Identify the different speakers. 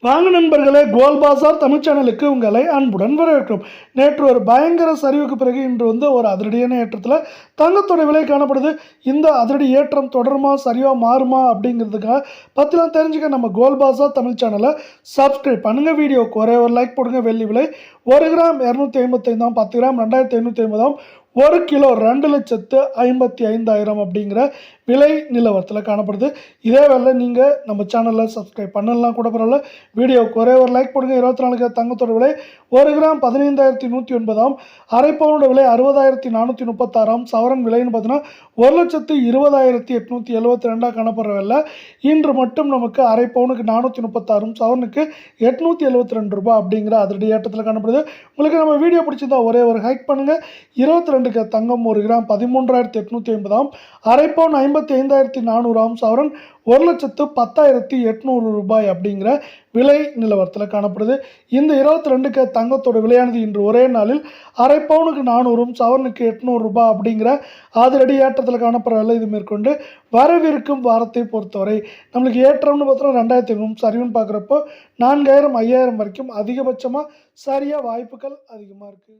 Speaker 1: வாங்க நண்பர்களே, கோல் பாசார் தமிழ் சேனலுக்கு உங்களை அன்புடன் வரவேற்கிறோம். நேற்று ஒரு பயங்கர சரிவுக்கு பிறகு இன்று ஒரு அதிரடியான ஏற்றத்தில் தங்கத்தோட விலை காணப்படுது. இந்த அதிரடி ஏற்றம் தொடருமா, சரிவா மாறுமா அப்படிங்கிறதுக்காக பற்றிலாம் தெரிஞ்சுக்க நம்ம கோல் பாசார் தமிழ் சேனலை சப்ஸ்கிரைப் பண்ணுங்கள். வீடியோக்கு ஒரே ஒரு லைக் போடுங்க. வெள்ளி விலை 1 கிராம் 255, 10 கிராம் 2550, 1 கிலோ 2,55,000 அப்படிங்கிற விலை நிலவரத்தில் காணப்படுது. இதே வேலை நீங்கள் நம்ம சேனலில் சப்ஸ்கிரைப் பண்ணலாம் கூட பரவாயில்ல. வீடியோவுக்கு ஒரே ஒரு லைக் போடுங்க. 24 தங்கத்தோட விலை 1 கிராம் 15,180, அரை பவுனோட விலை 60,436, சவரன் விலைன்னு பார்த்தீங்கன்னா 1,20,872 காணப்படுற விலை. இன்று மட்டும் நமக்கு அரை பவுனுக்கு 436, சவரனுக்கு 872 ரூபாய் அப்படிங்கிற அதிரடி ஏற்றத்தில் காணப்படுது. உங்களுக்கு நம்ம வீடியோ பிடிச்சிருந்தா ஒரே ஒரு ஹைக் பண்ணுங்கள். 22 தங்கம் 1 கிராம் 13,850, அரை பவுன் 55,400, சவரன் 1,10,800 ரூபாய் அப்படிங்கிற விலை நிலவரத்தில் காணப்படுது. இந்த 22 தங்கத்தோட விலையானது இன்று ஒரே நாளில் அரை பவுனுக்கு 400, சவரனுக்கு 800 ரூபாய் அப்படிங்கிற அதிரடி ஏற்றத்தில் காணப்படுற விலை. இது மேற்கொண்டு வரவிருக்கும் வாரத்தை பொறுத்தவரை நம்மளுக்கு ஏற்றம்னு பார்த்தோன்னா 2,500, சரிவுன்னு பார்க்குறப்போ 4,000 5,000 வரைக்கும் அதிகபட்சமாக சரியாக வாய்ப்புகள் அதிகமாக இருக்குது.